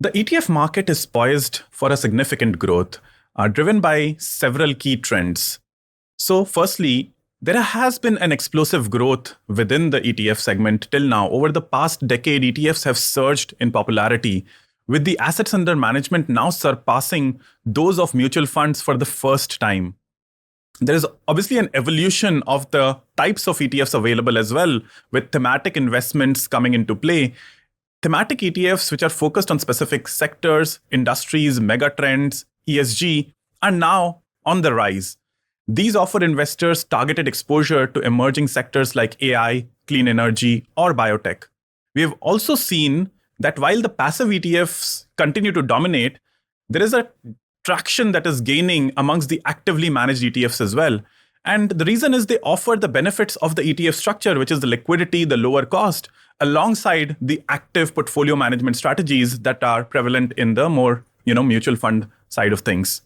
The ETF market is poised for a significant growth, driven by several key trends. So, firstly, there has been an explosive growth within the ETF segment till now. Over the past decade, ETFs have surged in popularity, with the assets under management now surpassing those of mutual funds for the first time. There is obviously an evolution of the types of ETFs available as well, with thematic investments coming into play. Thematic ETFs, which are focused on specific sectors, industries, megatrends, ESG, are now on the rise. These offer investors targeted exposure to emerging sectors like AI, clean energy, or biotech. We have also seen that while the passive ETFs continue to dominate, there is a traction that is gaining amongst the actively managed ETFs as well. And the reason is they offer the benefits of the ETF structure, which is the liquidity, the lower cost, alongside the active portfolio management strategies that are prevalent in the more, mutual fund side of things.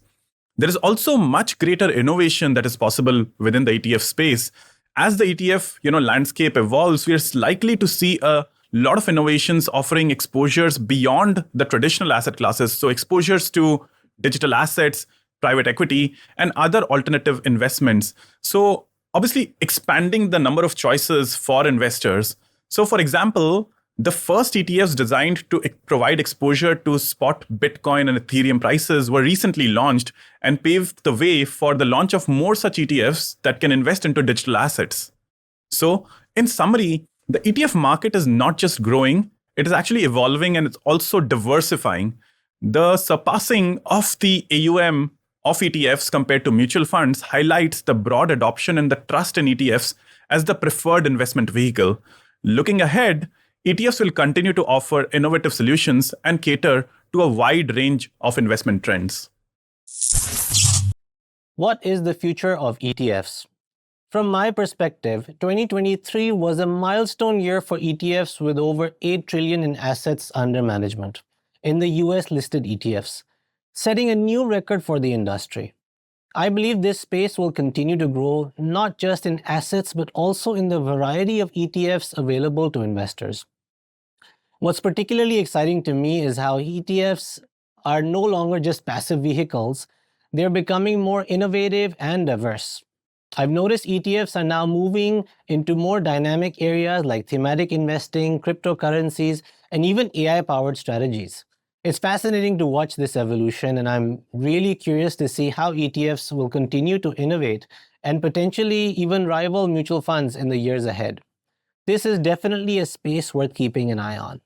There is also much greater innovation that is possible within the ETF space. As the ETF, landscape evolves, we are likely to see a lot of innovations offering exposures beyond the traditional asset classes. So exposures to digital assets, private equity, and other alternative investments. So obviously expanding the number of choices for investors. So for example, the first ETFs designed to provide exposure to spot Bitcoin and Ethereum prices were recently launched and paved the way for the launch of more such ETFs that can invest into digital assets. So in summary, the ETF market is not just growing, it is actually evolving, and it's also diversifying. The surpassing of the AUM of ETFs compared to mutual funds highlights the broad adoption and the trust in ETFs as the preferred investment vehicle. Looking ahead, ETFs will continue to offer innovative solutions and cater to a wide range of investment trends. What is the future of ETFs? From my perspective, 2023 was a milestone year for ETFs with over $8 trillion in assets under management in the US listed ETFs, setting a new record for the industry. I believe this space will continue to grow not just in assets but also in the variety of ETFs available to investors. What's particularly exciting to me is how ETFs are no longer just passive vehicles, they're becoming more innovative and diverse. I've noticed ETFs are now moving into more dynamic areas like thematic investing, cryptocurrencies, and even AI-powered strategies. It's fascinating to watch this evolution, and I'm really curious to see how ETFs will continue to innovate and potentially even rival mutual funds in the years ahead. This is definitely a space worth keeping an eye on.